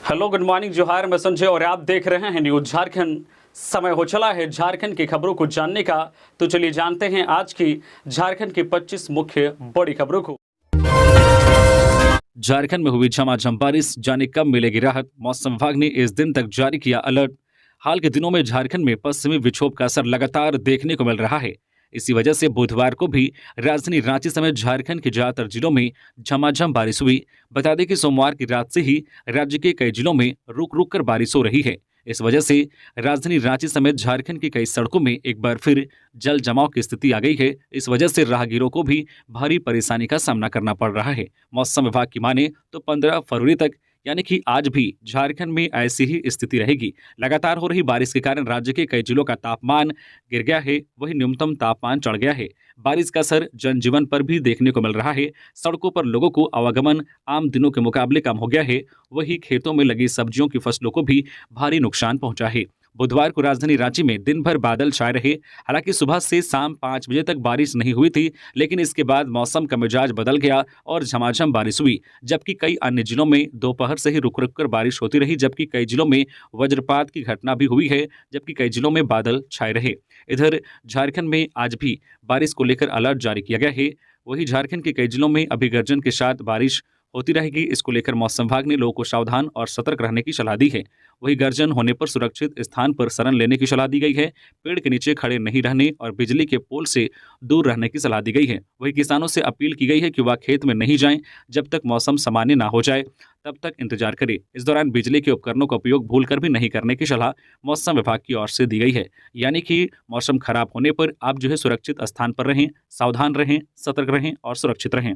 Hello, good morning, जोहार। मैं संजय और आप देख रहे हैं न्यूज झारखंड। समय हो चला है झारखंड की खबरों को जानने का, तो चलिए जानते हैं आज की झारखंड की 25 मुख्य बड़ी खबरों को। झारखंड में हुई झमाझम बारिश, जाने कब मिलेगी राहत। मौसम विभाग ने इस दिन तक जारी किया अलर्ट। हाल के दिनों में झारखंड में पश्चिमी विक्षोभ का असर लगातार देखने को मिल रहा है। इसी वजह से बुधवार को भी राजधानी रांची समेत झारखंड के ज्यादातर जिलों में झमाझम बारिश हुई। बता दें कि सोमवार की रात से ही राज्य के कई जिलों में रुक रुक कर बारिश हो रही है। इस वजह से राजधानी रांची समेत झारखंड की कई सड़कों में एक बार फिर जल जमाव की स्थिति आ गई है। इस वजह से राहगीरों को भी भारी परेशानी का सामना करना पड़ रहा है। मौसम विभाग की माने तो 15 फरवरी तक यानी कि आज भी झारखंड में ऐसी ही स्थिति रहेगी। लगातार हो रही बारिश के कारण राज्य के कई जिलों का तापमान गिर गया है, वहीं न्यूनतम तापमान चढ़ गया है। बारिश का असर जनजीवन पर भी देखने को मिल रहा है। सड़कों पर लोगों को आवागमन आम दिनों के मुकाबले कम हो गया है। वहीं खेतों में लगी सब्जियों की फसलों को भी भारी नुकसान पहुंचा है। बुधवार को राजधानी रांची में दिन भर बादल छाए रहे। हालांकि सुबह से शाम 5 बजे तक बारिश नहीं हुई थी, लेकिन इसके बाद मौसम का मिजाज बदल गया और झमाझम बारिश हुई। जबकि कई अन्य जिलों में दोपहर से ही रुक रुक कर बारिश होती रही, जबकि कई जिलों में वज्रपात की घटना भी हुई है, जबकि कई जिलों में बादल छाए रहे। इधर झारखंड में आज भी बारिश को लेकर अलर्ट जारी किया गया है। वहीं झारखंड के कई जिलों में अभी गर्जन के साथ बारिश होती रहेगी। इसको लेकर मौसम विभाग ने लोगों को सावधान और सतर्क रहने की सलाह दी है। वहीं गर्जन होने पर सुरक्षित स्थान पर शरण लेने की सलाह दी गई है। पेड़ के नीचे खड़े नहीं रहने और बिजली के पोल से दूर रहने की सलाह दी गई है। वहीं किसानों से अपील की गई है कि वह खेत में नहीं जाएं जब तक मौसम सामान्य ना हो जाए, तब तक इंतजार करें। इस दौरान बिजली के उपकरणों का उपयोग भूलकर भी नहीं करने की सलाह मौसम विभाग की ओर से दी गई है। यानी कि मौसम खराब होने पर आप सुरक्षित स्थान पर रहें, सावधान रहें, सतर्क रहें और सुरक्षित रहें।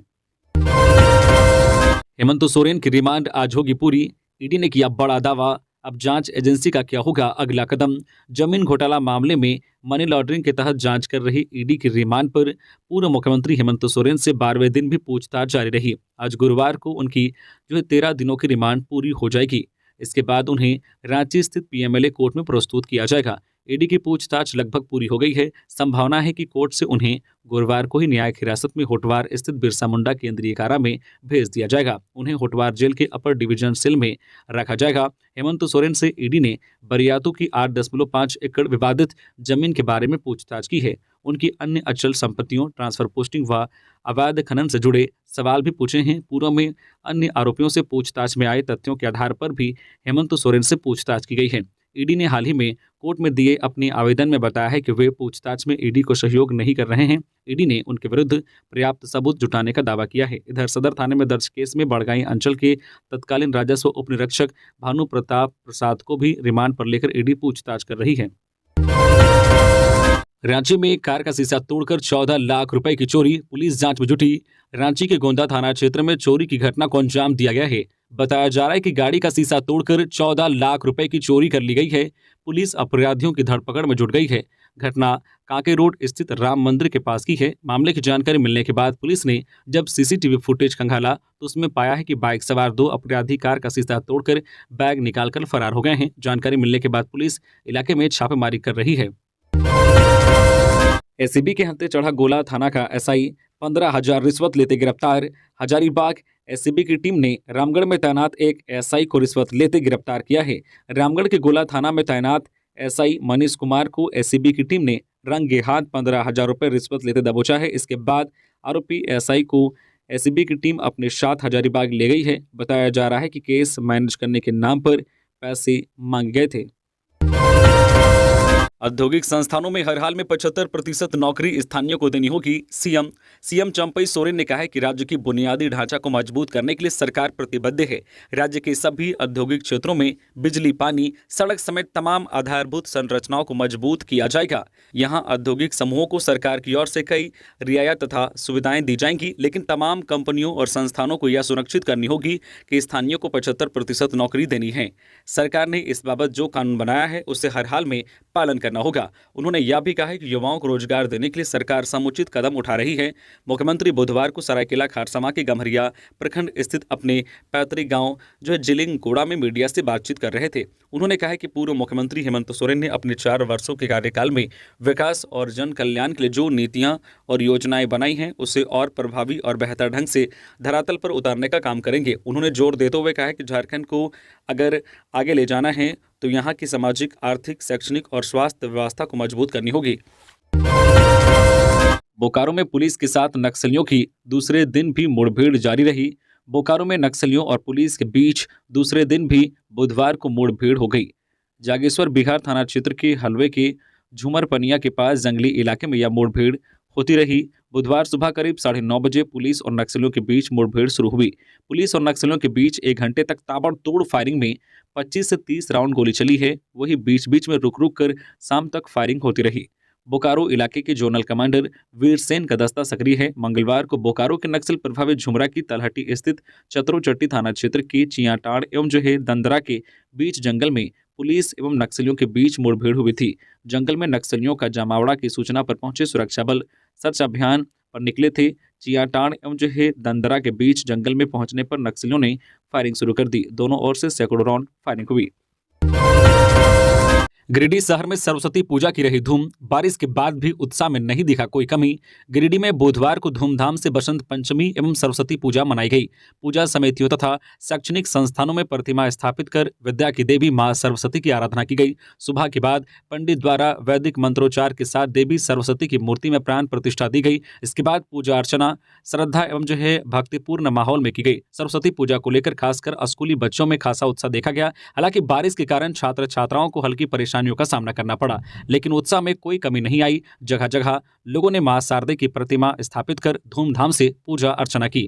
हेमंत सोरेन की रिमांड आज होगी पूरी। ईडी ने किया बड़ा दावा। अब जांच एजेंसी का क्या होगा अगला कदम। जमीन घोटाला मामले में मनी लॉन्ड्रिंग के तहत जांच कर रही ईडी की रिमांड पर पूर्व मुख्यमंत्री हेमंत सोरेन से 12वें दिन भी पूछताछ जारी रही। आज गुरुवार को उनकी 13 दिनों की रिमांड पूरी हो जाएगी। इसके बाद उन्हें रांची स्थित पीएमएलए कोर्ट में प्रस्तुत किया जाएगा। ईडी की पूछताछ लगभग पूरी हो गई है। संभावना है कि कोर्ट से उन्हें गुरुवार को ही न्यायिक हिरासत में होटवार स्थित बिरसा मुंडा केंद्रीय कारा में भेज दिया जाएगा। उन्हें होटवार जेल के अपर डिवीजन सेल में रखा जाएगा। हेमंत सोरेन से ईडी ने बरियातू की 8.5 एकड़ विवादित जमीन के बारे में पूछताछ की है। उनकी अन्य अचल संपत्तियों, ट्रांसफर पोस्टिंग व अवैध खनन से जुड़े सवाल भी पूछे हैं। पूर्व में अन्य आरोपियों से पूछताछ में आए तथ्यों के आधार पर भी हेमंत सोरेन से पूछताछ की गई है। ईडी ने हाल ही में कोर्ट में दिए अपने आवेदन में बताया है कि वे पूछताछ में ईडी को सहयोग नहीं कर रहे हैं। ईडी ने उनके विरुद्ध पर्याप्त सबूत जुटाने का दावा किया है। इधर सदर थाने में दर्ज केस में बड़गाई अंचल के तत्कालीन राजस्व उप निरीक्षक भानु प्रताप प्रसाद को भी रिमांड पर लेकर ईडी पूछताछ कर रही है। रांची में कार का शीशा तोड़कर 14 लाख रुपए की चोरी, पुलिस जांच में जुटी। रांची के गोंदा थाना क्षेत्र में चोरी की घटना को अंजाम दिया गया है। बताया जा रहा है कि गाड़ी का शीशा तोड़कर 14 लाख रुपए की चोरी कर ली गई है। पुलिस अपराधियों की धरपकड़ में जुट गई है। घटना कांके रोड स्थित राम मंदिर के पास की है। मामले की जानकारी मिलने के बाद पुलिस ने जब सीसीटीवी फुटेज खंगाला तो उसमें पाया है कि बाइक सवार 2 अपराधी कार का शीशा तोड़कर बैग निकालकर फरार हो गए हैं। जानकारी मिलने के बाद पुलिस इलाके में छापेमारी कर रही है। एसीबी के हत्थे चढ़ा गोला थाना का एसआई 15,000 रिश्वत लेते गिरफ्तार। हजारीबाग एसीबी की टीम ने रामगढ़ में तैनात एक एसआई को रिश्वत लेते गिरफ्तार किया है। रामगढ़ के गोला थाना में तैनात एसआई मनीष कुमार को एसीबी की टीम ने रंगे हाथ 15,000 रुपये रिश्वत लेते दबोचा है। इसके बाद आरोपी एसआई को एसीबी की टीम अपने साथ हजारीबाग ले गई है। बताया जा रहा है कि केस मैनेज करने के नाम पर पैसे मांगे गए थे। औद्योगिक संस्थानों में हर हाल में 75% नौकरी स्थानीयों को देनी होगी। सीएम चंपई सोरेन ने कहा है कि राज्य की बुनियादी ढांचा को मजबूत करने के लिए सरकार प्रतिबद्ध है। राज्य के सभी औद्योगिक क्षेत्रों में बिजली, पानी, सड़क समेत तमाम आधारभूत संरचनाओं को मजबूत किया जाएगा। यहां औद्योगिक समूहों को सरकार की ओर से कई रियायत तथा सुविधाएं दी जाएंगी, लेकिन तमाम कंपनियों और संस्थानों को यह सुनिश्चित करनी होगी कि स्थानीयों को 75% नौकरी देनी है। सरकार ने इस बाबत जो कानून बनाया है उससे हर हाल में पालन करने करना होगा। उन्होंने यह भी कहा है कि युवाओं को रोजगार देने के लिए सरकार समुचित कदम उठा रही है। मुख्यमंत्री बुधवार को सरायकेला खारसमा के गम्हरिया प्रखंड स्थित अपने पैतृक गांव जो है जिलिंगकोड़ा में मीडिया से बातचीत कर रहे थे। उन्होंने कहा कि पूर्व मुख्यमंत्री हेमंत सोरेन ने अपने 4 वर्षों के कार्यकाल में विकास और जन कल्याण के लिए जो नीतियां और योजनाएं बनाई हैं उसे और प्रभावी और बेहतर ढंग से धरातल पर उतारने का काम करेंगे। उन्होंने जोर देते हुए कहा कि झारखंड को अगर आगे ले जाना है तो यहाँ की सामाजिक, आर्थिक, शैक्षणिक और स्वास्थ्य व्यवस्था को मजबूत करनी होगी। बोकारो में पुलिस के साथ नक्सलियों की दूसरे दिन भी मुठभेड़ जारी रही। बोकारो में नक्सलियों और पुलिस के बीच दूसरे दिन भी बुधवार को मुठभेड़ हो गई। जागेश्वर बिहार थाना क्षेत्र के हलवे के झूमर पनिया के पास जंगली इलाके में यह मुठभेड़ होती रही। बुधवार सुबह करीब 9:30 बजे पुलिस और नक्सलियों के बीच मुठभेड़ शुरू हुई। पुलिस और नक्सलियों के बीच 1 घंटे तक ताबड़तोड़ फायरिंग में 25 से 30 राउंड गोली चली है। वहीं बीच बीच में रुक रुक कर शाम तक फायरिंग होती रही। बोकारो इलाके के जोनल कमांडर वीर सेन का दस्ता सक्रिय है। मंगलवार को बोकारो के नक्सल प्रभावित झुमरा की तलहटी स्थित चतरोचट्टी थाना क्षेत्र के चियाटाड़ एवं जो है दंदरा के बीच जंगल में पुलिस एवं नक्सलियों के बीच मुठभेड़ हुई थी। जंगल में नक्सलियों का जमावड़ा की सूचना पर पहुंचे सुरक्षा बल सर्च अभियान पर निकले थे। चियाटाड़ एवं जो है दंदरा के बीच जंगल में पहुंचने पर नक्सलियों ने फायरिंग शुरू कर दी। दोनों ओर से सैकड़ों राउंड फायरिंग हुई। गिरिडीह शहर में सरस्वती पूजा की रही धूम। बारिश के बाद भी उत्साह में नहीं दिखा कोई कमी। गिरिडीह में बुधवार को धूमधाम से बसंत पंचमी एवं सरस्वती पूजा मनाई गई। पूजा समितियों तथा शैक्षणिक संस्थानों में प्रतिमा स्थापित कर विद्या की देवी मां सरस्वती की आराधना की गई। सुबह के बाद पंडित द्वारा वैदिक मंत्रोच्चार के साथ देवी सरस्वती की मूर्ति में प्राण प्रतिष्ठा दी गई। इसके बाद पूजा अर्चना श्रद्धा एवं जो है भक्तिपूर्ण माहौल में की गई। सरस्वती पूजा को लेकर खासकर स्कूली बच्चों में खासा उत्साह देखा गया। हालांकि बारिश के कारण छात्र छात्राओं को हल्की परेशानियों का सामना करना पड़ा, लेकिन उत्साह में कोई कमी नहीं आई। जगह जगह लोगों ने मां शारदे की प्रतिमा स्थापित कर धूमधाम से पूजा अर्चना की।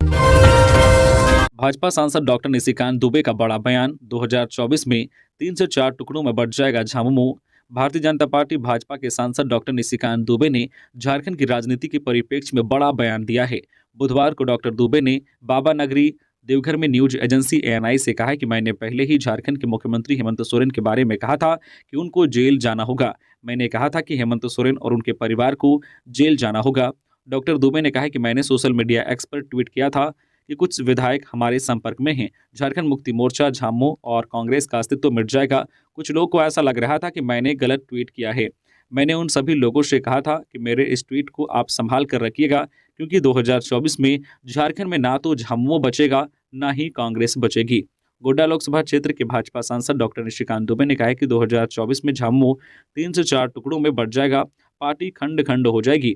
भाजपा सांसद डॉक्टर निशिकांत दुबे का बड़ा बयान। 2024 में 3 से 4 टुकड़ों में बंट जाएगा झामुमो। भारतीय जनता पार्टी भाजपा के सांसद डॉक्टर निशिकांत दुबे ने झारखंड की राजनीति के परिप्रेक्ष्य में बड़ा बयान दिया है। बुधवार को डॉक्टर दुबे ने बाबा नगरी देवघर में न्यूज एजेंसी ANI से कहा कि मैंने पहले ही झारखंड के मुख्यमंत्री हेमंत सोरेन के बारे में कहा था कि उनको जेल जाना होगा। मैंने कहा था कि हेमंत सोरेन और उनके परिवार को जेल जाना होगा। डॉक्टर दुबे ने कहा कि मैंने सोशल मीडिया एक्स पर ट्वीट किया था कि कुछ विधायक हमारे संपर्क में हैं। झारखंड मुक्ति मोर्चा, झामुमो और कांग्रेस का अस्तित्व मिट जाएगा। कुछ लोगों को ऐसा लग रहा था कि मैंने गलत ट्वीट किया है। मैंने उन सभी लोगों से कहा था कि मेरे इस ट्वीट को आप संभाल कर रखिएगा, क्योंकि 2024 में झारखंड में ना तो झामुमो बचेगा ना ही कांग्रेस बचेगी। गोड्डा लोकसभा क्षेत्र के भाजपा सांसद डॉक्टर निशिकांत दुबे ने कहा है कि 2024 में झामुमो 3 से 4 टुकड़ों में बंट जाएगा। पार्टी खंड खंड हो जाएगी।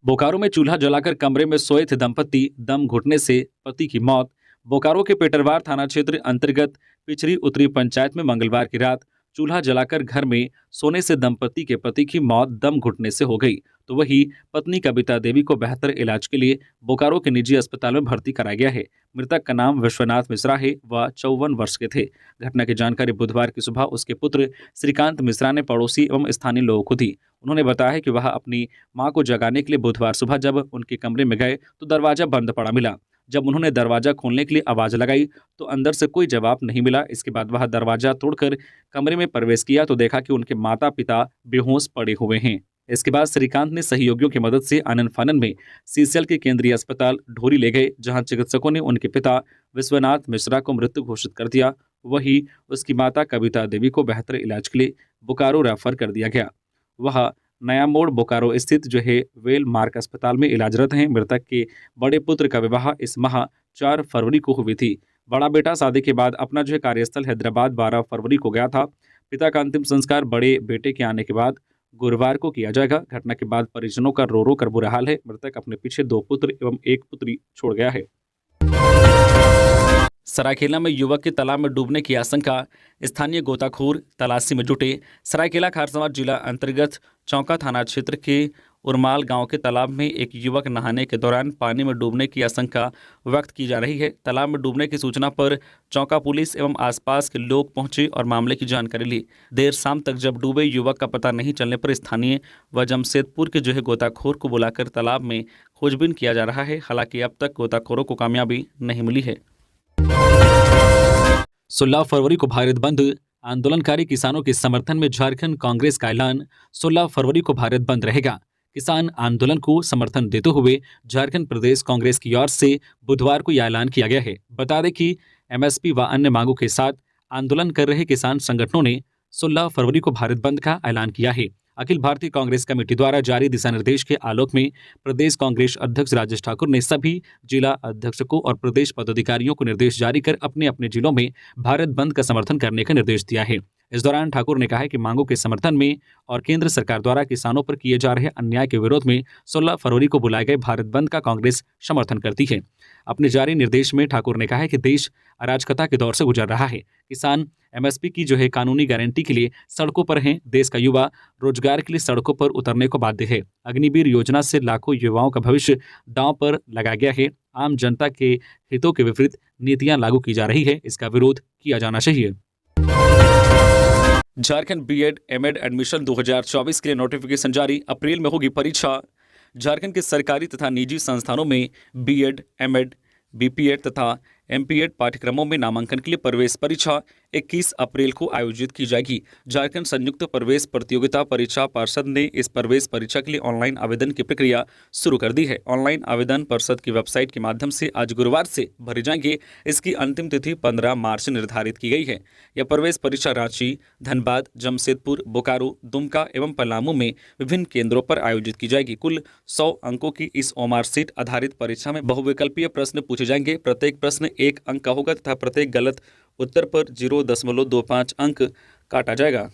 बोकारो में चूल्हा जलाकर कमरे में सोए थे दंपति, दम घुटने से पति की मौत। बोकारो के पेटरवार थाना क्षेत्र अंतर्गत पिछड़ी उत्तरी पंचायत में मंगलवार की रात चूल्हा जलाकर घर में सोने से दंपति के पति की मौत दम घुटने से हो गई। तो वही पत्नी कविता देवी को बेहतर इलाज के लिए बोकारो के निजी अस्पताल में भर्ती कराया गया है। मृतक का नाम विश्वनाथ मिश्रा है। वह 54 वर्ष के थे। घटना की जानकारी बुधवार की सुबह उसके पुत्र श्रीकांत मिश्रा ने पड़ोसी एवं स्थानीय लोगों को दी। उन्होंने बताया कि वह अपनी मां को जगाने के लिए बुधवार सुबह जब उनके कमरे में गए तो दरवाजा बंद पड़ा मिला। जब उन्होंने दरवाजा खोलने के लिए आवाज लगाई तो अंदर से कोई जवाब नहीं मिला। इसके बाद वह दरवाजा तोड़कर कमरे में प्रवेश किया तो देखा कि उनके माता पिता बेहोश पड़े हुए हैं। इसके बाद श्रीकांत ने सहयोगियों की मदद से आनन फानन में सीसीएल के केंद्रीय अस्पताल ढोरी ले गए, जहां चिकित्सकों ने उनके पिता विश्वनाथ मिश्रा को मृत घोषित कर दिया। वहीं उसकी माता कविता देवी को बेहतर इलाज के लिए बोकारो रेफर कर दिया गया। वह नया मोड़ बोकारो स्थित जो है वेल मार्क अस्पताल में इलाजरत हैं। मृतक के बड़े पुत्र का विवाह इस माह 4 फरवरी को हुई थी। बड़ा बेटा शादी के बाद अपना जो है कार्यस्थल हैदराबाद 12 फरवरी को गया था। पिता का अंतिम संस्कार बड़े बेटे के आने के बाद गुरुवार को किया जाएगा। घटना के बाद परिजनों का रो रो कर बुरा हाल है। मृतक अपने पीछे 2 पुत्र एवं 1 पुत्री छोड़ गया है। सरायकेला में युवक के तालाब में डूबने की आशंका, स्थानीय गोताखोर तलाशी में जुटे। सरायकेला खारसमा जिला अंतर्गत चौका थाना क्षेत्र के उरमाल गांव के तालाब में एक युवक नहाने के दौरान पानी में डूबने की आशंका व्यक्त की जा रही है। तालाब में डूबने की सूचना पर चौका पुलिस एवं आसपास के लोग पहुंचे और मामले की जानकारी ली। देर शाम तक जब डूबे युवक का पता नहीं चलने पर स्थानीय व जमशेदपुर के जो है गोताखोर को बुलाकर तालाब में खोजबीन किया जा रहा है। हालांकि अब तक गोताखोरों को कामयाबी नहीं मिली है। 16 फरवरी को भारत बंद, आंदोलनकारी किसानों के समर्थन में झारखंड कांग्रेस का ऐलान, 16 फरवरी को भारत बंद रहेगा। किसान आंदोलन को समर्थन देते हुए झारखंड प्रदेश कांग्रेस की ओर से बुधवार को यह ऐलान किया गया है। बता दें कि एमएसपी व अन्य मांगों के साथ आंदोलन कर रहे किसान संगठनों ने 16 फरवरी को भारत बंद का ऐलान किया है। अखिल भारतीय कांग्रेस कमेटी द्वारा जारी दिशा निर्देश के आलोक में प्रदेश कांग्रेस अध्यक्ष राजेश ठाकुर ने सभी जिला अध्यक्षों और प्रदेश पदाधिकारियों को निर्देश जारी कर अपने अपने जिलों में भारत बंद का समर्थन करने का निर्देश दिया है। इस दौरान ठाकुर ने कहा है कि मांगों के समर्थन में और केंद्र सरकार द्वारा किसानों पर किए जा रहे अन्याय के विरोध में 16 फरवरी को बुलाए गए भारत बंद का कांग्रेस समर्थन करती है। अपने जारी निर्देश में ठाकुर ने कहा है कि देश अराजकता के दौर से गुजर रहा है। किसान एमएसपी की कानूनी गारंटी के लिए सड़कों पर हैं। देश का युवा रोजगार के लिए सड़कों पर उतरने को बाध्य है। अग्निवीर योजना से लाखों युवाओं का भविष्य दांव पर लगाया गया है। आम जनता के हितों के विपरीत नीतियां लागू की जा रही है। इसका विरोध किया जाना चाहिए। झारखंड बीएड एमएड एडमिशन 2024 के लिए नोटिफिकेशन जारी, अप्रैल में होगी परीक्षा। झारखंड के सरकारी तथा निजी संस्थानों में बीएड, एमएड, बीपीएड तथा एमपीएड पाठ्यक्रमों में नामांकन के लिए प्रवेश परीक्षा 21 अप्रैल को आयोजित की जाएगी। झारखंड संयुक्त प्रवेश प्रतियोगिता परीक्षा पार्षद ने इस प्रवेश परीक्षा के लिए ऑनलाइन आवेदन की प्रक्रिया शुरू कर दी है। ऑनलाइन आवेदन पार्षद की वेबसाइट के माध्यम से आज गुरुवार से भरे जाएंगे। इसकी अंतिम तिथि 15 मार्च निर्धारित की गई है। यह प्रवेश परीक्षा रांची, धनबाद, जमशेदपुर, बोकारो, दुमका एवं पलामू में विभिन्न केंद्रों पर आयोजित की जाएगी। कुल 100 अंकों की इस ओमार सीट आधारित परीक्षा में बहुविकल्पीय प्रश्न पूछे जाएंगे। प्रत्येक प्रश्न 1 अंक का होगा तथा प्रत्येक गलत उत्तर पर 0.25 अंक काटा जाएगा।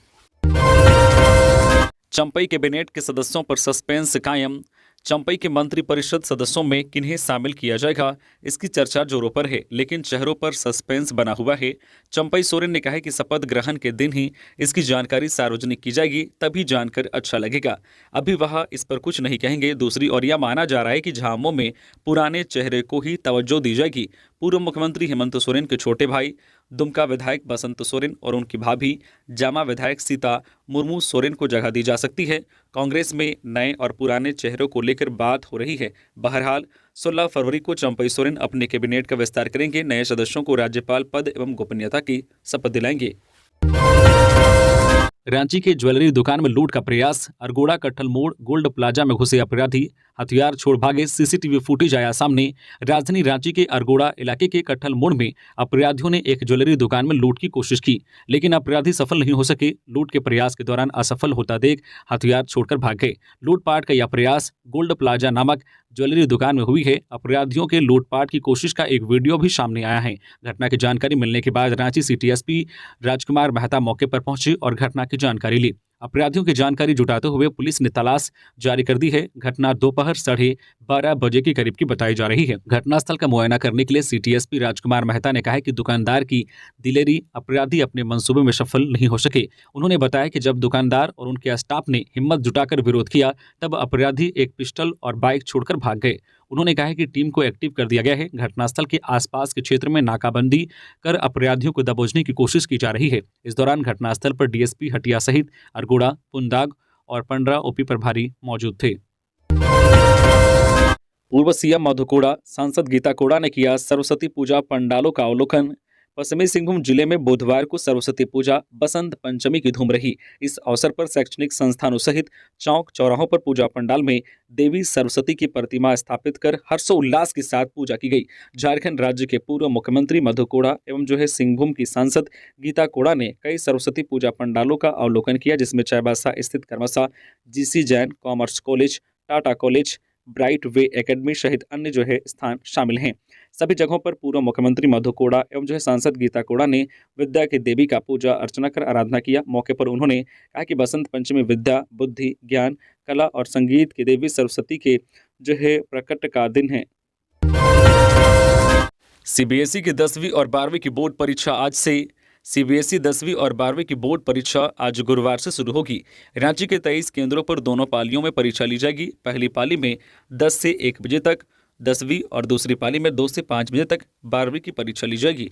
चंपई कैबिनेट के सदस्यों पर सस्पेंस कायम। चंपई के मंत्रिपरिषद सदस्यों में किन्हें शामिल किया जाएगा, इसकी चर्चा जोरों पर है, लेकिन चेहरों पर सस्पेंस बना हुआ है। चंपई सोरेन ने कहा है कि शपथ ग्रहण के दिन ही इसकी जानकारी सार्वजनिक की जाएगी, तभी जानकर अच्छा लगेगा। अभी वह इस पर कुछ नहीं कहेंगे। दूसरी ओर यह माना जा रहा है कि झामुमो में पुराने चेहरे को ही तवज्जो दी जाएगी। पूर्व मुख्यमंत्री हेमंत सोरेन के छोटे भाई, दुमका विधायक बसंत सोरेन और उनकी भाभी जामा विधायक सीता मुर्मू सोरेन को जगह दी जा सकती है। कांग्रेस में नए और पुराने चेहरों को लेकर बात हो रही है। बहरहाल 16 फरवरी को चंपई सोरेन अपने कैबिनेट का विस्तार करेंगे। नए सदस्यों को राज्यपाल पद एवं गोपनीयता की शपथ दिलाएंगे। रांची के ज्वेलरी दुकान में लूट का प्रयास। अरगोड़ा कट्ठल मोड़ गोल्ड प्लाजा में घुसे अपराधी, हथियार छोड़ भागे। सीसीटीवी फुटेज आया सामने। राजधानी रांची के अरगोड़ा इलाके के कट्ठल मोड़ में अपराधियों ने एक ज्वेलरी दुकान में लूट की कोशिश की, लेकिन अपराधी सफल नहीं हो सके। लूट के प्रयास के दौरान असफल होता देख हथियार छोड़कर भाग गए। लूटपाट का यह प्रयास गोल्ड प्लाजा नामक ज्वेलरी दुकान में हुई है। अपराधियों के लूटपाट की कोशिश का एक वीडियो भी सामने आया है। घटना की जानकारी मिलने के बाद रांची सिटी एसपी राजकुमार मेहता मौके पर पहुंचे और घटना की जानकारी ली। अपराधियों की जानकारी जुटाते हुए पुलिस ने तलाश जारी कर दी है। घटना दोपहर 12:30 बजे के करीब की बताई जा रही है। घटनास्थल का मुआयना करने के लिए सिटी एसपी राजकुमार मेहता ने कहा है कि दुकानदार की दिलेरी अपराधी अपने मंसूबे में सफल नहीं हो सके। उन्होंने बताया कि जब दुकानदार और उनके स्टाफ ने हिम्मत जुटाकर विरोध किया, तब अपराधी एक पिस्टल और बाइक छोड़कर भाग गए। उन्होंने कहा है कि टीम को एक्टिव कर दिया गया है। घटनास्थल के आसपास के क्षेत्र में नाकाबंदी कर अपराधियों को दबोचने की कोशिश की जा रही है। इस दौरान घटनास्थल पर डीएसपी हटिया सहित अरगोड़ा, पुंदाग और पंडरा ओपी प्रभारी मौजूद थे। पूर्व सीएम मधु कोड़ा, सांसद गीता कोड़ा ने किया सरस्वती पूजा पंडालों का अवलोकन। पश्चिमी सिंहभूम जिले में बुधवार को सरस्वती पूजा बसंत पंचमी की धूम रही। इस अवसर पर शैक्षणिक संस्थानों सहित चौक चौराहों पर पूजा पंडाल में देवी सरस्वती की प्रतिमा स्थापित कर हर्षोल्लास के साथ पूजा की गई। झारखंड राज्य के पूर्व मुख्यमंत्री मधु कोड़ा एवं सिंहभूम की सांसद गीता कोड़ा ने कई सरस्वती पूजा पंडालों का अवलोकन किया, जिसमें चाईबासा स्थित कर्मसा GC Jain commerce college, Tata college, bright way academy सहित अन्य स्थान शामिल हैं। सभी जगहों पर पूर्व मुख्यमंत्री मधु कोड़ा एवं सांसद गीता कोड़ा ने विद्या की देवी का पूजा अर्चना कर आराधना किया। मौके पर उन्होंने कहा कि बसंत पंचमी विद्या, बुद्धि, ज्ञान, कला और संगीत की देवी सरस्वती के प्रकट का दिन है। सीबीएसई की 10वीं और 12वीं की बोर्ड परीक्षा आज से। सीबीएसई 10वीं और 12वीं की बोर्ड परीक्षा आज गुरुवार से शुरू होगी। रांची के 23 केंद्रों पर दोनों पालियों में परीक्षा ली जाएगी। पहली पाली में 10 से 1 बजे तक 10वीं और दूसरी पाली में 2 से 5 बजे तक 12वीं की परीक्षा ली जाएगी।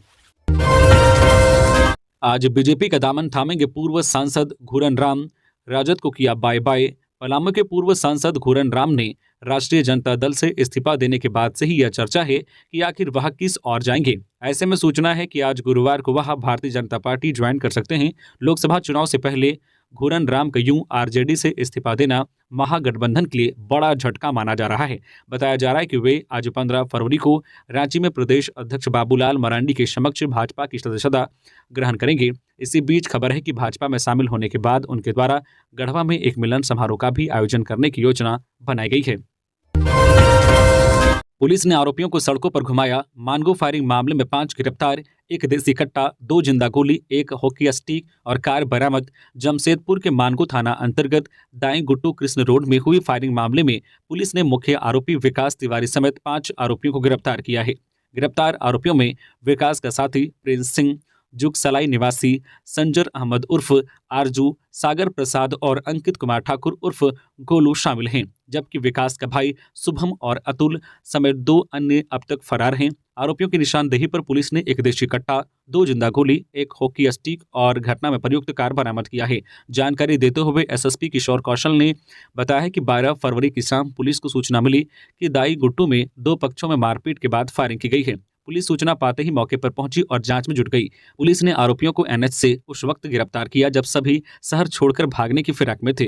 आज बीजेपी का दामन थामेंगे पूर्व सांसद घूरन राम। राजद को किया बाय बाय। पलामू के पूर्व सांसद घूरन राम ने राष्ट्रीय जनता दल से इस्तीफा देने के बाद से ही यह चर्चा है कि आखिर वह किस ओर जाएंगे। ऐसे में सूचना है कि आज गुरुवार को वह भारतीय जनता पार्टी ज्वाइन कर सकते हैं। लोकसभा चुनाव से पहले घूरन राम का यूं आरजेडी से इस्तीफा देना महागठबंधन के लिए बड़ा झटका माना जा रहा है। बताया जा रहा है कि वे आज 15 फरवरी को रांची में प्रदेश अध्यक्ष बाबूलाल मरांडी के समक्ष भाजपा की सदस्यता ग्रहण करेंगे। इसी बीच खबर है कि भाजपा में शामिल होने के बाद उनके द्वारा गढ़वा में एक मिलन समारोह का भी आयोजन करने की योजना बनाई गई है। पुलिस ने आरोपियों को सड़कों पर घुमाया। मानगो फायरिंग मामले में 5 गिरफ्तार, 1 देसी कट्टा, 2 जिंदा गोली, 1 हॉकी स्टिक और कार बरामद। जमशेदपुर के मानगो थाना अंतर्गत दाई गुट्टू कृष्ण रोड में हुई फायरिंग मामले में पुलिस ने मुख्य आरोपी विकास तिवारी समेत 5 आरोपियों को गिरफ्तार किया है। गिरफ्तार आरोपियों में विकास का साथी प्रिंस सिंह, जुगसलाई निवासी संजर अहमद उर्फ आरजू, सागर प्रसाद और अंकित कुमार ठाकुर उर्फ गोलू शामिल हैं, जबकि विकास का भाई शुभम और अतुल समेत 2 अन्य अब तक फरार हैं। आरोपियों की निशानदेही पर पुलिस ने 1 देशी कट्टा, 2 जिंदा गोली, 1 हॉकी स्टिक और घटना में प्रयुक्त कार बरामद किया है। जानकारी देते हुए एसएसपी किशोर कौशल ने बताया है कि 12 फरवरी की शाम पुलिस को सूचना मिली कि दाई गुट्टू में 2 पक्षों में मारपीट के बाद फायरिंग की गई है। पुलिस सूचना पाते ही मौके पर पहुंची और जांच में जुट गई। पुलिस ने आरोपियों को एनएच से उस वक्त गिरफ्तार किया जब सभी शहर छोड़कर भागने की फिराक में थे।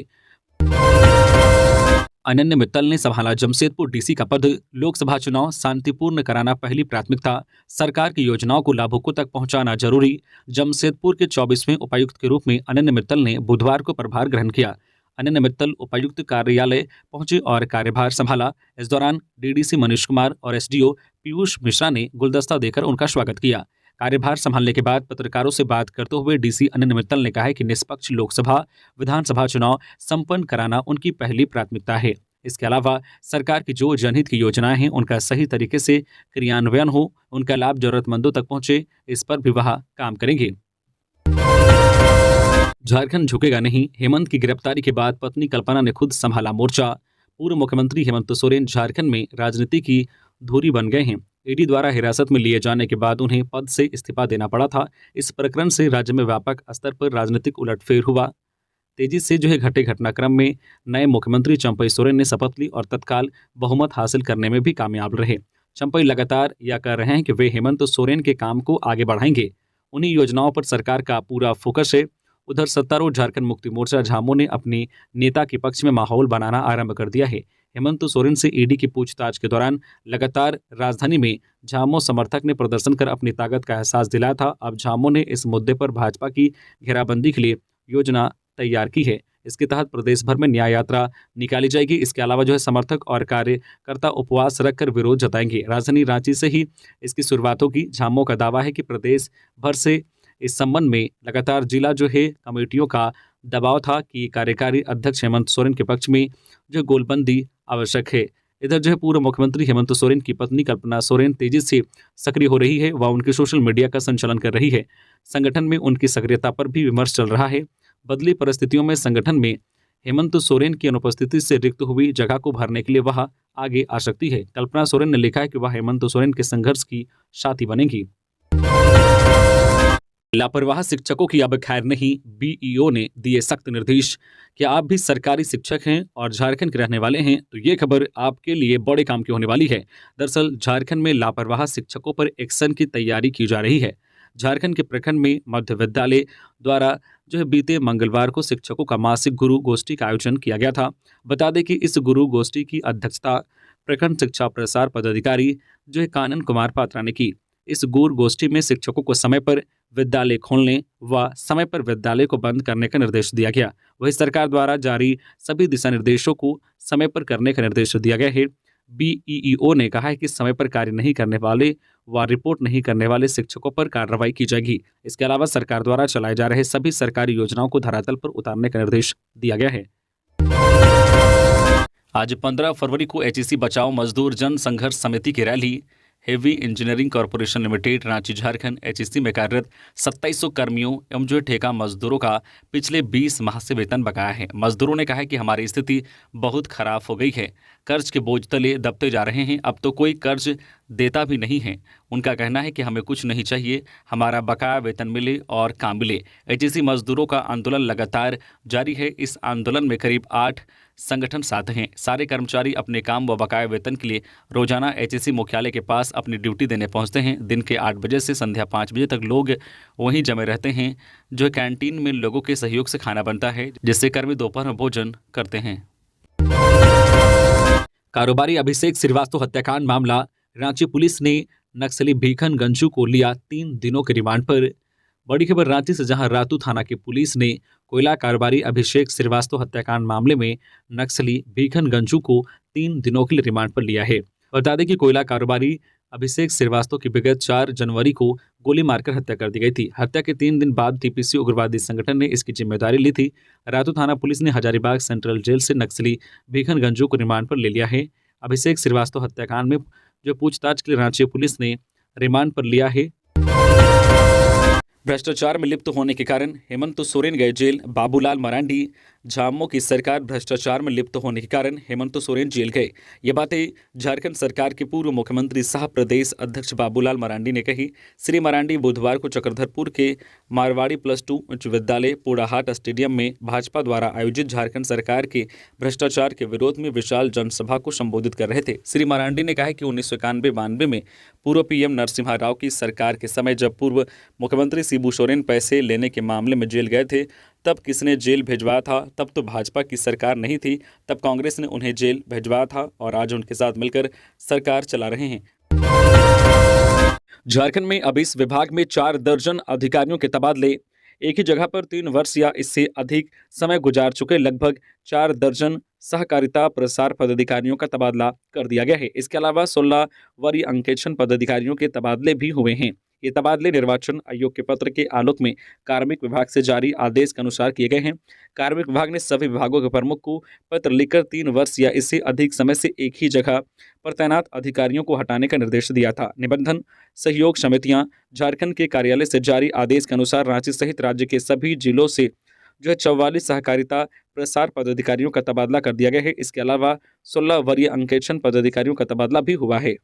अनन्य मित्तल ने संभाला जमशेदपुर डीसी का पद। लोकसभा चुनाव शांतिपूर्ण कराना पहली प्राथमिकता, सरकार की योजनाओं को लाभुकों तक पहुंचाना जरूरी। जमशेदपुर के 24वें उपायुक्त के रूप में अनन्य मित्तल ने बुधवार को प्रभार ग्रहण किया। अनन्य मित्तल उपायुक्त कार्यालय पहुंचे और कार्यभार संभाला। इस दौरान डीडीसी मनीष कुमार और एसडीओ पीयूष मिश्रा ने गुलदस्ता देकर उनका स्वागत किया। कार्यभार संभालने के बाद पत्रकारों से बात करते हुए डीसी अनन्य मित्तल ने कहा है कि निष्पक्ष लोकसभा विधानसभा चुनाव संपन्न कराना उनकी पहली प्राथमिकता है। इसके अलावा सरकार की जो जनहित की योजनाएं हैं उनका सही तरीके से क्रियान्वयन हो, उनका लाभ जरूरतमंदों तक पहुंचे, इस पर भी वह काम करेंगे। झारखंड झुकेगा नहीं, हेमंत की गिरफ्तारी के बाद पत्नी कल्पना ने खुद संभाला मोर्चा। पूर्व मुख्यमंत्री हेमंत सोरेन झारखंड में राजनीति की धुरी बन गए हैं। ईडी द्वारा हिरासत में लिए जाने के बाद उन्हें पद से इस्तीफा देना पड़ा था। इस प्रकरण से राज्य में व्यापक स्तर पर राजनीतिक उलटफेर हुआ। तेजी से घटे घटनाक्रम में नए मुख्यमंत्री चंपई सोरेन ने शपथ ली और तत्काल बहुमत हासिल करने में भी कामयाब रहे। चंपई लगातार यह कह रहे हैं कि वे हेमंत सोरेन के काम को आगे बढ़ाएंगे। उन्हीं योजनाओं पर सरकार का पूरा फोकस है। उधर सत्तारूढ़ झारखंड मुक्ति मोर्चा झामो ने अपने नेता के पक्ष में माहौल बनाना आरंभ कर दिया है। हेमंत सोरेन से ईडी की पूछताछ के दौरान लगातार राजधानी में झामो समर्थक ने प्रदर्शन कर अपनी ताकत का एहसास दिलाया था। अब झामो ने इस मुद्दे पर भाजपा की घेराबंदी के लिए योजना तैयार की है। इसके तहत प्रदेश भर में न्याय यात्रा निकाली जाएगी। इसके अलावा समर्थक और कार्यकर्ता उपवास रखकर विरोध जताएंगे। राजधानी रांची से ही इसकी शुरुआत होगी। झामो का दावा है कि प्रदेश भर से इस संबंध में लगातार जिला कमेटियों का दबाव था कि कार्यकारी अध्यक्ष हेमंत सोरेन के पक्ष में गोलबंदी आवश्यक है। इधर पूर्व मुख्यमंत्री हेमंत सोरेन की पत्नी कल्पना सोरेन तेजी से सक्रिय हो रही है। वह उनके सोशल मीडिया का संचालन कर रही है। संगठन में उनकी सक्रियता पर भी विमर्श चल रहा है। बदली परिस्थितियों में संगठन में हेमंत सोरेन की अनुपस्थिति से रिक्त हुई जगह को भरने के लिए वह आगे आ सकती है। कल्पना सोरेन ने लिखा है कि वह हेमंत सोरेन के संघर्ष की साथी बनेगी। लापरवाह शिक्षकों की अब खैर नहीं, बीईओ ने दिए सख्त निर्देश। क्या आप भी सरकारी शिक्षक हैं और झारखंड के रहने वाले हैं तो ये खबर आपके लिए बड़े काम की होने वाली है। दरअसल झारखंड में लापरवाह शिक्षकों पर एक्शन की तैयारी की जा रही है। झारखंड के प्रखंड में मध्य विद्यालय द्वारा बीते मंगलवार को शिक्षकों का मासिक गुरु गोष्ठी का आयोजन किया गया था। बता दें कि इस गुरु गोष्ठी की अध्यक्षता प्रखंड शिक्षा प्रसार पदाधिकारी कानन कुमार पात्रा ने की। इस गुरु गोष्ठी में शिक्षकों को समय पर विद्यालय खोलने व समय पर विद्यालय को बंद करने का निर्देश दिया गया। वहीं सरकार द्वारा जारी सभी दिशा निर्देशों को समय पर करने का निर्देश दिया गया है। बीईओ ने कहा है कि समय पर कार्य नहीं करने वाले व रिपोर्ट नहीं करने वाले शिक्षकों पर कार्रवाई की जाएगी। इसके अलावा सरकार द्वारा चलाए जा रहे सभी सरकारी योजनाओं को धरातल पर उतारने का निर्देश दिया गया है। आज 15 फरवरी को एचईसी बचाओ मजदूर जन संघर्ष समिति की rally. Heavy engineering corporation limited Ranchi Jharkhand HEC में कार्यरत 2700 कर्मियों एवं ठेका मजदूरों का पिछले 20 माह से वेतन बकाया है। मजदूरों ने कहा है कि हमारी स्थिति बहुत खराब हो गई है, कर्ज के बोझ तले दबते जा रहे हैं, अब तो कोई कर्ज देता भी नहीं है। उनका कहना है कि हमें कुछ नहीं चाहिए, हमारा बकाया वेतन मिले और काम मिले। एचईसी मजदूरों का आंदोलन लगातार जारी है। इस आंदोलन में करीब 8 संगठन साथ हैं। सारे कर्मचारी अपने काम व बकाया वेतन के लिए रोजाना एचएसी मुख्यालय के पास अपनी ड्यूटी देने पहुंचते हैं। दिन के 8 बजे से संध्या 5 बजे तक लोग वहीं जमे रहते हैं। जो कैंटीन में लोगों के सहयोग से खाना बनता है, जिससे कर्मी दोपहर में भोजन करते हैं। कारोबारी अभिषेक श्रीवास्तव हत्याकांड मामला, रांची पुलिस ने नक्सली भीखन गंजू को लिया 3 दिनों के रिमांड पर। बड़ी खबर रांची से, जहां रातू थाना की पुलिस ने कोयला कारोबारी अभिषेक श्रीवास्तव हत्याकांड मामले में नक्सली भीखन गंजू को 3 दिनों के लिए रिमांड पर लिया है। बता दें कि कोयला कारोबारी अभिषेक श्रीवास्तव की विगत 4 जनवरी को गोली मारकर हत्या कर दी गई थी। हत्या के 3 दिन बाद टीपीसी उग्रवादी संगठन ने इसकी जिम्मेदारी ली थी। रातू थाना पुलिस ने हजारीबाग सेंट्रल जेल से नक्सली भीखन गंजू को रिमांड पर ले लिया है। अभिषेक श्रीवास्तव हत्याकांड में जो पूछताछ के लिए रांची पुलिस ने रिमांड पर लिया है। भ्रष्टाचार में लिप्त होने के कारण हेमंत सोरेन गए जेल, बाबूलाल मरांडी। झामुमो की सरकार भ्रष्टाचार में लिप्त होने के कारण हेमंत सोरेन जेल गए। ये बातें झारखंड सरकार के पूर्व मुख्यमंत्री सह प्रदेश अध्यक्ष बाबूलाल मरांडी ने कही। श्री मरांडी बुधवार को चक्रधरपुर के मारवाड़ी +2 उच्च विद्यालय पोड़ाहाट स्टेडियम में भाजपा द्वारा आयोजित झारखंड सरकार के भ्रष्टाचार के विरोध में विशाल जनसभा को संबोधित कर रहे थे। श्री मरांडी ने कहा कि 1991-92 में पूर्व पीएम नरसिम्हा राव की सरकार के समय जब पूर्व मुख्यमंत्री शिबू सोरेन पैसे लेने के मामले में जेल गए थे, तब किसने जेल भिजवाया था? तब तो भाजपा की सरकार नहीं थी, तब कांग्रेस ने उन्हें जेल भिजवाया था और आज उनके साथ मिलकर सरकार चला रहे हैं। झारखंड में अब इस विभाग में 4 दर्जन अधिकारियों के तबादले। एक ही जगह पर 3 वर्ष या इससे अधिक समय गुजार चुके लगभग 4 दर्जन सहकारिता प्रसार पदाधिकारियों का तबादला कर दिया गया है। इसके अलावा 16 वरीय अंकेक्षण पदाधिकारियों के तबादले भी हुए हैं। ये तबादले निर्वाचन आयोग के पत्र के आलोक में कार्मिक विभाग से जारी आदेश के अनुसार किए गए हैं। कार्मिक विभाग ने सभी विभागों के प्रमुख को पत्र लिखकर 3 वर्ष या इससे अधिक समय से एक ही जगह पर तैनात अधिकारियों को हटाने का निर्देश दिया था। निबंधन सहयोग समितियां झारखंड के कार्यालय से जारी आदेश के अनुसार रांची सहित राज्य के सभी जिलों से 44 सहकारिता प्रसार पदाधिकारियों का तबादला कर दिया गया है। इसके अलावा 16 वरीय अंकेक्षण पदाधिकारियों का तबादला भी हुआ है।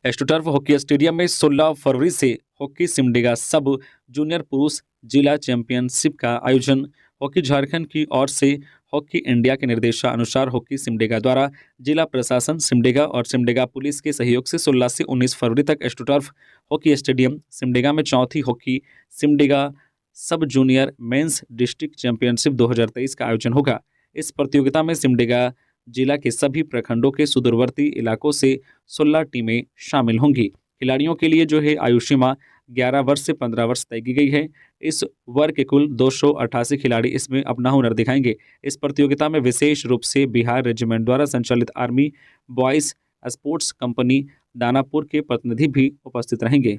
एस्ट्रोटर्फ हॉकी स्टेडियम में 16 फरवरी से हॉकी सिमडेगा सब जूनियर पुरुष जिला चैंपियनशिप का आयोजन। हॉकी झारखंड की ओर से हॉकी इंडिया के निर्देशानुसार हॉकी सिमडेगा द्वारा जिला प्रशासन सिमडेगा और सिमडेगा पुलिस के सहयोग से 16 से 19 फरवरी तक एस्ट्रोटर्फ हॉकी स्टेडियम सिमडेगा में 4थी हॉकी सिमडेगा सब जूनियर मेंस डिस्ट्रिक्ट चैंपियनशिप 2023 का आयोजन होगा। इस प्रतियोगिता में सिमडेगा जिला के सभी प्रखंडों के सुदूरवर्ती इलाकों से 16 टीमें शामिल होंगी। खिलाड़ियों के लिए जो है आयु सीमा 11 वर्ष से 15 वर्ष तय की गई है। इस वर्ग के कुल 288 खिलाड़ी इसमें अपना हुनर दिखाएंगे। इस प्रतियोगिता में विशेष रूप से बिहार रेजिमेंट द्वारा संचालित army boys sports company Danapur के प्रतिनिधि भी उपस्थित रहेंगे।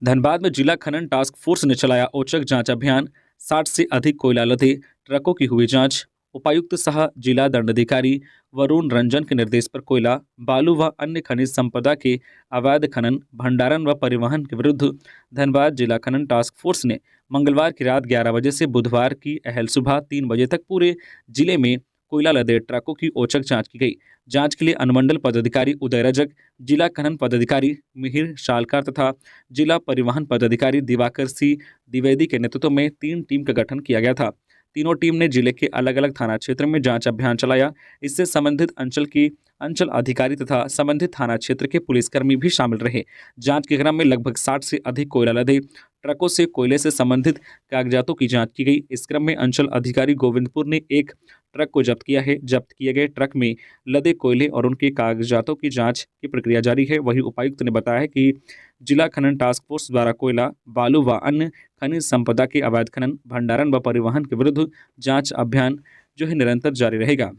धनबाद में जिला खनन टास्क फोर्स ने चलाया औचक जांच अभियान। 60 से अधिक कोयला लदे ट्रकों की हुई जांच। उपायुक्त सह जिला दंडाधिकारी वरुण रंजन के निर्देश पर कोयला, बालू व अन्य खनिज संपदा के अवैध खनन, भंडारण व परिवहन के विरुद्ध धनबाद जिला खनन टास्क फोर्स ने मंगलवार की रात 11 बजे से बुधवार की अहल सुबह 3 बजे तक पूरे जिले में कोयला लदे ट्रकों की औचक जांच की गई। जांच के लिए अनुमंडल पदाधिकारी उदय रजक, जिला खनन पदाधिकारी मिहिर शालकार तथा जिला परिवहन पदाधिकारी दिवाकर सी द्विवेदी के नेतृत्व में 3 टीम का गठन किया गया था। तीनों टीम ने जिले के अलग अलग थाना क्षेत्र में जांच अभियान चलाया। इससे संबंधित अंचल अधिकारी तथा संबंधित थाना क्षेत्र के पुलिसकर्मी भी शामिल रहे। जांच के क्रम में लगभग 60 से अधिक कोयला लदे ट्रकों से कोयले से संबंधित कागजातों की जांच की गई। इस क्रम में अंचल अधिकारी गोविंदपुर ने एक ट्रक को जब्त किया है। जब्त किए गए ट्रक में लदे कोयले और उनके कागजातों की जांच की प्रक्रिया जारी है। वहीं उपायुक्त ने बताया कि जिला खनन टास्क फोर्स द्वारा कोयला, बालू व अन्य खनिज संपदा के अवैध खनन, भंडारण व परिवहन के विरुद्ध जांच अभियान जो है निरंतर जारी रहेगा।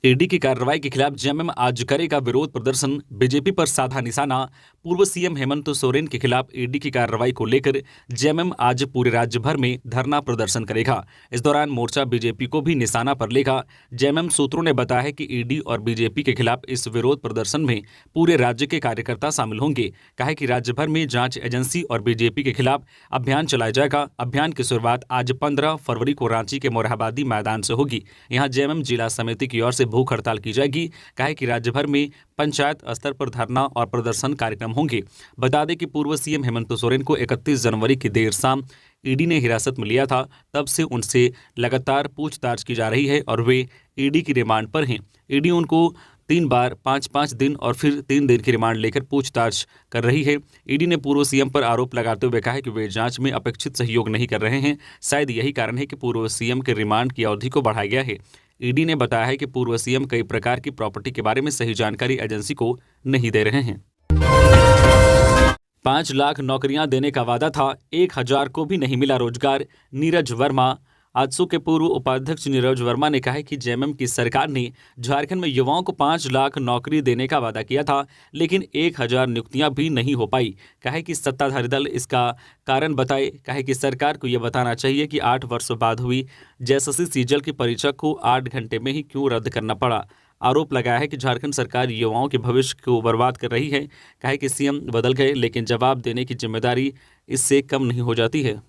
ईडी की कार्रवाई के खिलाफ जेएमएम आज करेगा विरोध प्रदर्शन। बीजेपी पर साधा निशाना। पूर्व सीएम हेमंत सोरेन के खिलाफ ईडी की कार्रवाई को लेकर जेएमएम आज पूरे राज्य भर में धरना प्रदर्शन करेगा। इस दौरान मोर्चा बीजेपी को भी निशाना पर लेगा। जेएमएम सूत्रों ने बताया है कि ईडी और बीजेपी के खिलाफ इस विरोध प्रदर्शन में पूरे राज्य के कार्यकर्ता शामिल होंगे। कहा कि राज्य भर में जांच एजेंसी और बीजेपी के खिलाफ अभियान चलाया जाएगा। अभियान की शुरुआत आज 15 फरवरी को रांची के मोरहाबादी मैदान से होगी। यहाँ जेएमएम जिला समिति की ओर से भूख हड़ताल की जाएगी। कहा कि राज्य भर में पंचायत स्तर पर धरना और प्रदर्शन कार्यक्रम होंगे। बता दें कि पूर्व सीएम हेमंत सोरेन को 31 जनवरी की देर शाम ईडी ने हिरासत में लिया था। तब से उनसे लगातार पूछताछ की जा रही है और वे ईडी की रिमांड पर हैं। ईडी उनको 3 बार 5-5 दिन और फिर 3 दिन की रिमांड लेकर पूछताछ कर रही है। ईडी ने पूर्व सीएम पर आरोप लगाते हुए कहा है कि वे जांच में अपेक्षित सहयोग नहीं कर रहे हैं। शायद यही कारण है कि पूर्व सीएम के रिमांड की अवधि को बढ़ाया गया है। ईडी ने बताया है कि पूर्व सीएम कई प्रकार की प्रॉपर्टी के बारे में सही जानकारी एजेंसी को नहीं दे रहे हैं। 5 लाख नौकरियां देने का वादा था, 1000 को भी नहीं मिला रोजगार। नीरज वर्मा। आजसू के पूर्व उपाध्यक्ष नीरज वर्मा ने कहा है कि जेएमएम की सरकार ने झारखंड में युवाओं को 5 लाख नौकरी देने का वादा किया था, लेकिन 1000 नियुक्तियां भी नहीं हो पाई। कहा है कि सत्ताधारी दल इसका कारण बताए। कहा है कि सरकार को यह बताना चाहिए कि 8 वर्षों बाद हुई जेएसएससी सीजीएल की परीक्षा को 8 घंटे में ही क्यों रद्द करना पड़ा। आरोप लगाया है कि झारखंड सरकार युवाओं के भविष्य को बर्बाद कर रही है। कहा है कि सीएम बदल गए लेकिन जवाब देने की जिम्मेदारी इससे कम नहीं हो जाती है।